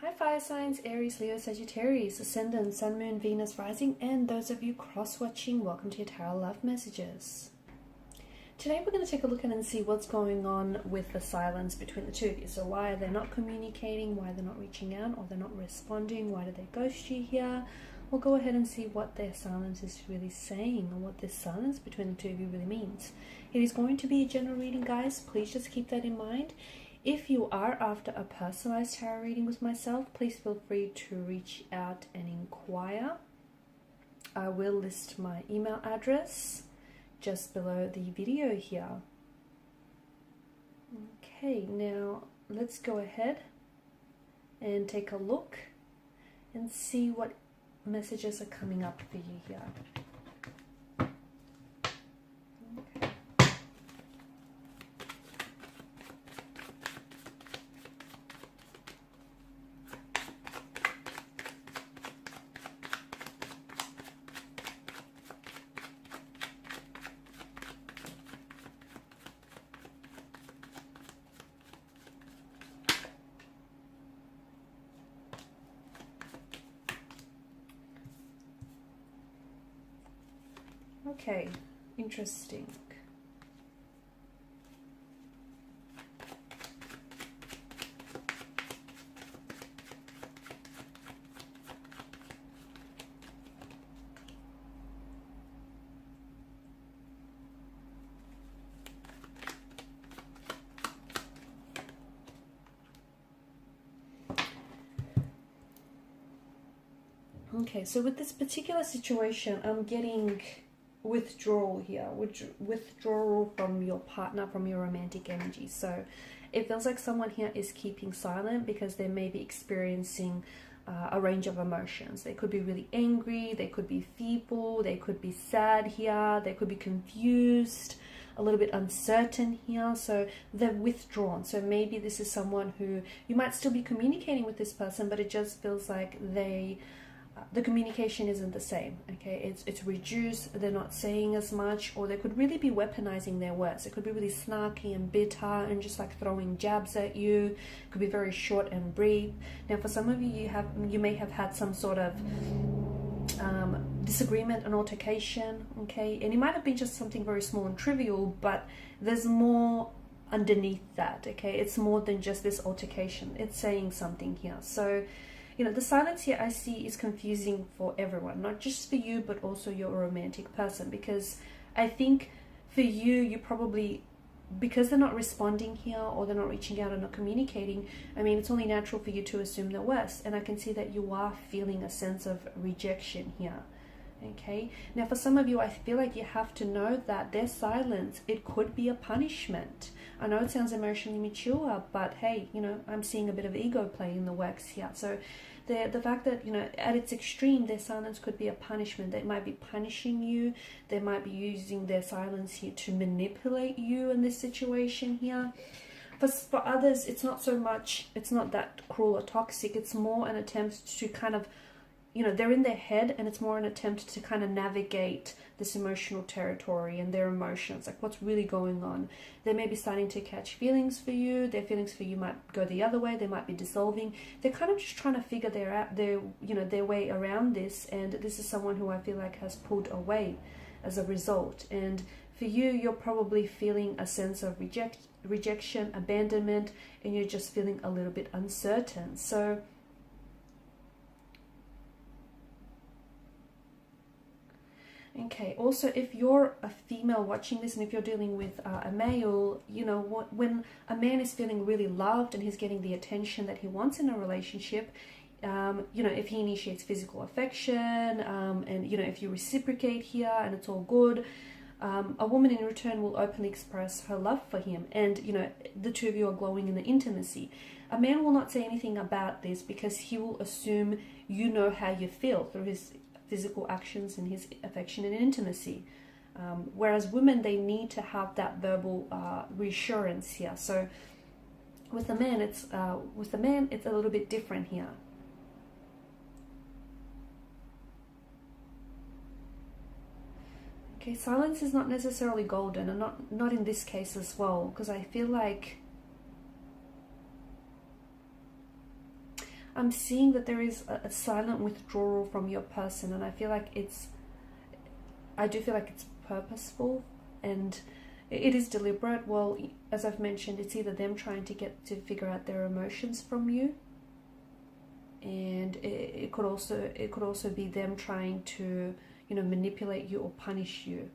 Hi fire signs, Aries, Leo, Sagittarius, Ascendant, Sun, Moon, Venus, Rising, and those of you cross-watching, welcome to your Tarot Love Messages. Today we're going to take a look at and see what's going on with the silence between the two of you. So why are they not communicating, why they're not reaching out, or they're not responding, why do they ghost you here? We'll go ahead and see what their silence is really saying and what this silence between the two of you really means. It is going to be a general reading, guys. Please just keep that in mind. If you are after a personalized tarot reading with myself, please feel free to reach out and inquire. I will list my email address just below the video here. Okay, now let's go ahead and take a look and see what messages are coming up for you here. Okay, interesting. Okay, so with this particular situation, I'm getting withdrawal here, withdrawal from your partner, from your romantic energy. So it feels like someone here is keeping silent because they may be experiencing a range of emotions. They could be really angry, they could be fearful, they could be sad here, they could be confused, a little bit uncertain here. So they're withdrawn. So maybe this is someone who you might still be communicating with this person, but it just feels like the communication isn't the same. Okay, it's reduced, they're not saying as much, or they could really be weaponizing their words. It could be really snarky and bitter and just like throwing jabs at you. It could be very short and brief. Now for some of you, you may have had some sort of disagreement, an altercation, okay, and it might have been just something very small and trivial, but there's more underneath that. Okay, it's more than just this altercation, it's saying something here. So you know, the silence here I see is confusing for everyone, not just for you, but also your romantic person. Because I think for you, you probably, because they're not responding here or they're not reaching out or not communicating, I mean, it's only natural for you to assume the worst. And I can see that you are feeling a sense of rejection here. Okay, now for some of you, I feel like you have to know that their silence, it could be a punishment. I know it sounds emotionally mature, but hey, you know, I'm seeing a bit of ego play in the works here. So the fact that, you know, at its extreme, their silence could be a punishment. They might be punishing you. They might be using their silence here to manipulate you in this situation here. For others, it's not so much, it's not that cruel or toxic. It's more an attempt to kind of, you know, they're in their head, and it's more an attempt to kind of navigate this emotional territory and their emotions, like what's really going on. They may be starting to catch feelings for you. Their feelings for you might go the other way. They might be dissolving. They're kind of just trying to figure their way around this. And this is someone who I feel like has pulled away as a result. And for you, you're probably feeling a sense of rejection, abandonment, and you're just feeling a little bit uncertain. So okay, also if you're a female watching this, and if you're dealing with a male, you know, when a man is feeling really loved and he's getting the attention that he wants in a relationship, you know, if he initiates physical affection, and, you know, if you reciprocate here and it's all good, a woman in return will openly express her love for him, and, you know, the two of you are glowing in the intimacy. A man will not say anything about this because he will assume you know how you feel through his physical actions and his affection and intimacy, whereas women, they need to have that verbal reassurance here. So with the man, it's a little bit different here. Okay, silence is not necessarily golden, and not in this case as well, because I feel like I'm seeing that there is a silent withdrawal from your person, and I do feel like it's purposeful, and it is deliberate. Well, as I've mentioned, it's either them trying to figure out their emotions from you, and it could also be them trying to, you know, manipulate you or punish you.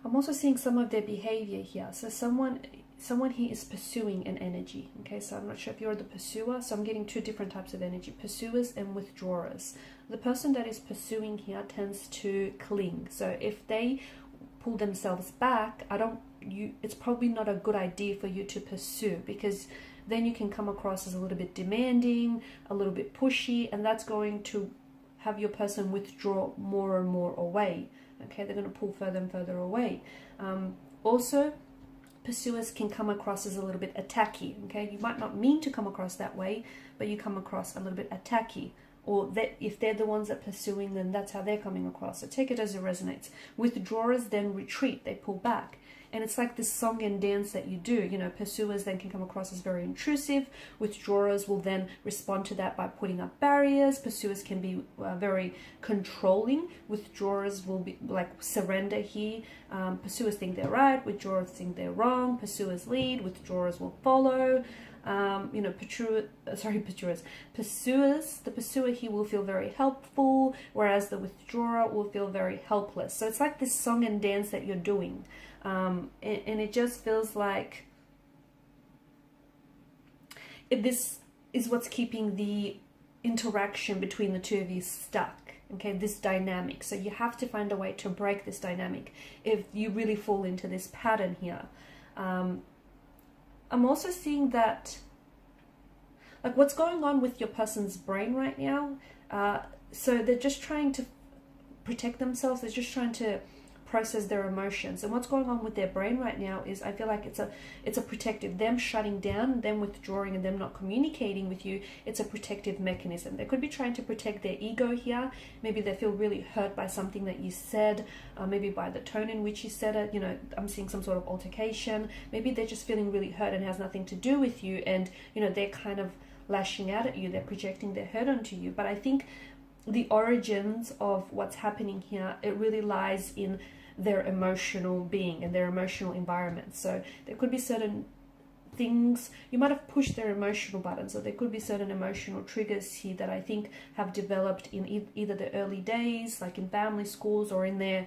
I'm also seeing some of their behavior here. So someone here is pursuing an energy. Okay, so I'm not sure if you're the pursuer. So I'm getting two different types of energy: pursuers and withdrawers. The person that is pursuing here tends to cling. So if they pull themselves back, it's probably not a good idea for you to pursue, because then you can come across as a little bit demanding, a little bit pushy, and that's going to have your person withdraw more and more away. Okay, they're going to pull further and further away. Also, pursuers can come across as a little bit attacky. Okay, you might not mean to come across that way, but you come across a little bit attacky. Or that if they're the ones that are pursuing, then that's how they're coming across. So take it as it resonates. Withdrawers then retreat, they pull back. And it's like this song and dance that you do. You know, pursuers then can come across as very intrusive. Withdrawers will then respond to that by putting up barriers. Pursuers can be very controlling. Withdrawers will be like surrender here. Pursuers think they're right. Withdrawers think they're wrong. Pursuers lead. Withdrawers will follow. You know, pursuers. The pursuer here will feel very helpful, whereas the withdrawer will feel very helpless. So it's like this song and dance that you're doing. And it just feels like this is what's keeping the interaction between the two of you stuck. Okay, this dynamic. So you have to find a way to break this dynamic if you really fall into this pattern here. I'm also seeing that, like, what's going on with your person's brain right now. So they're just trying to protect themselves. They're just trying to process their emotions. And what's going on with their brain right now is, I feel like it's a protective, them shutting down, them withdrawing, and them not communicating with you. It's a protective mechanism. They could be trying to protect their ego here. Maybe they feel really hurt by something that you said, maybe by the tone in which you said it. You know, I'm seeing some sort of altercation. Maybe they're just feeling really hurt and has nothing to do with you, and you know, they're kind of lashing out at you. They're projecting their hurt onto you. But I think the origins of what's happening here, it really lies in their emotional being and their emotional environment. So there could be certain things, you might have pushed their emotional buttons, so there could be certain emotional triggers here that I think have developed in either the early days, like in family, schools, or in their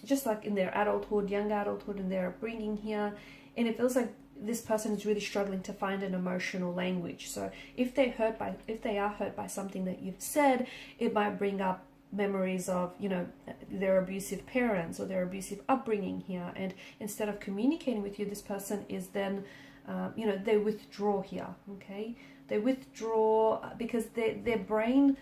just like in their adulthood, young adulthood, and their upbringing here. And it feels like this person is really struggling to find an emotional language. So if they are hurt by something that you've said, it might bring up memories of, you know, their abusive parents or their abusive upbringing here. And instead of communicating with you, this person is then, you know, they withdraw here. Okay, they withdraw because their brain,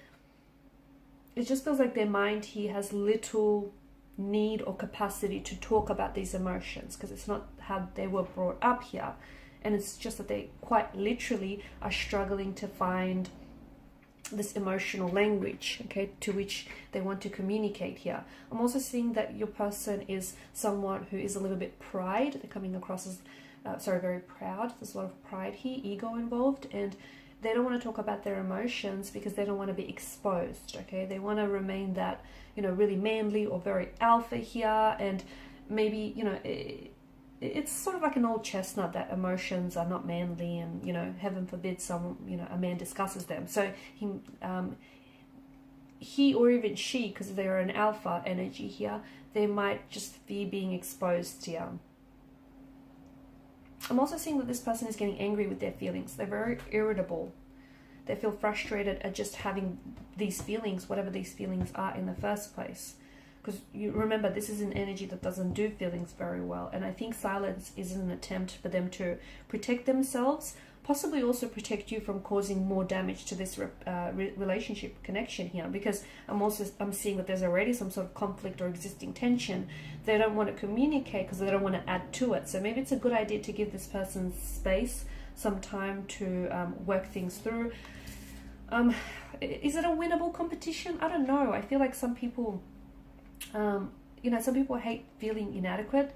it just feels like their mind here has little need or capacity to talk about these emotions, because it's not how they were brought up here. And it's just that they quite literally are struggling to find this emotional language, okay, to which they want to communicate here. I'm also seeing that your person is someone who is a little bit pride. They're coming across as very proud. There's a lot of pride here, ego involved, and they don't want to talk about their emotions because they don't want to be exposed. Okay, they want to remain that, you know, really manly or very alpha here. And maybe, you know, it's sort of like an old chestnut that emotions are not manly, and, you know, heaven forbid a man discusses them. So he or even she, because they're an alpha energy here, they might just be being exposed here. I'm also seeing that this person is getting angry with their feelings. They're very irritable. They feel frustrated at just having these feelings, whatever these feelings are in the first place. Because you remember, this is an energy that doesn't do feelings very well. And I think silence is an attempt for them to protect themselves, possibly also protect you from causing more damage to this relationship connection here. Because I'm seeing that there's already some sort of conflict or existing tension. They don't want to communicate because they don't want to add to it. So maybe it's a good idea to give this person space, some time to work things through. Is it a winnable competition? I don't know. I feel like some people... you know, some people hate feeling inadequate.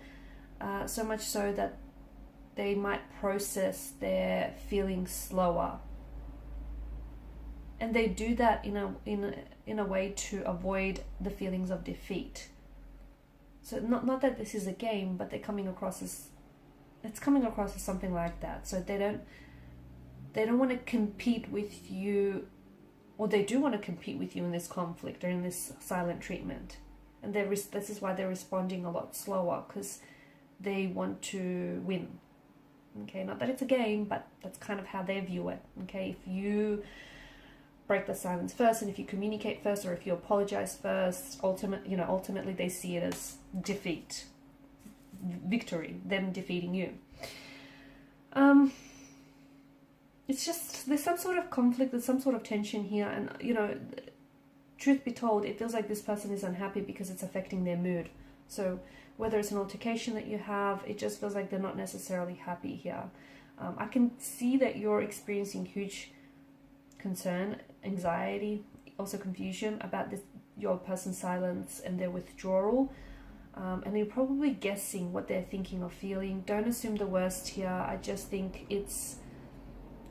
so much so that they might process their feelings slower. And they do that in a way to avoid the feelings of defeat. So not that this is a game, but they're coming across as something like that. So they don't want to compete with you, or they do want to compete with you in this conflict or in this silent treatment. And this is why they're responding a lot slower, because they want to win. Okay, not that it's a game, but that's kind of how they view it. Okay, if you break the silence first, and if you communicate first, or if you apologize first, ultimately they see it as defeat, victory, them defeating you. It's just, there's some sort of conflict, there's some sort of tension here, and truth be told, it feels like this person is unhappy because it's affecting their mood. So whether it's an altercation that you have, it just feels like they're not necessarily happy here. I can see that you're experiencing huge concern, anxiety, also confusion about your person's silence and their withdrawal. And you're probably guessing what they're thinking or feeling. Don't assume the worst here. I just think it's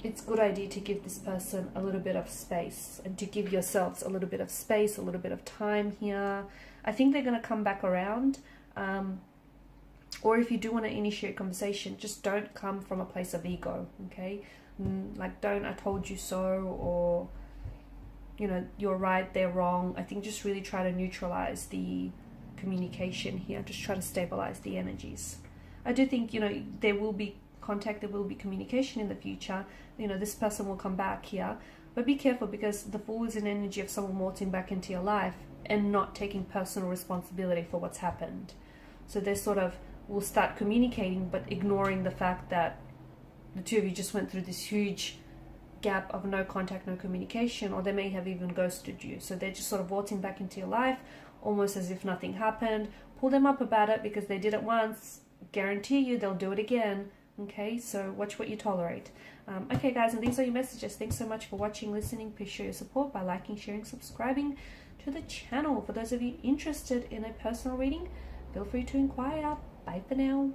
a good idea to give this person a little bit of space, and to give yourselves a little bit of space, a little bit of time here. I think they're going to come back around. Or if you do want to initiate conversation, just don't come from a place of ego, okay? Like, don't "I told you so," or "you're right, they're wrong." I think just really try to neutralize the communication here. Just try to stabilize the energies. I do think there will be contact, there will be communication in the future. This person will come back here, but be careful, because the Fool is an energy of someone waltzing back into your life and not taking personal responsibility for what's happened. So they sort of will start communicating, but ignoring the fact that the two of you just went through this huge gap of no contact, no communication, or they may have even ghosted you. So they're just sort of waltzing back into your life, almost as if nothing happened. Pull them up about it, because they did it once. Guarantee you they'll do it again. Okay, so watch what you tolerate. Okay, guys, and these are your messages. Thanks so much for watching, listening. Please show your support by liking, sharing, subscribing to the channel. For those of you interested in a personal reading, feel free to inquire. Bye for now.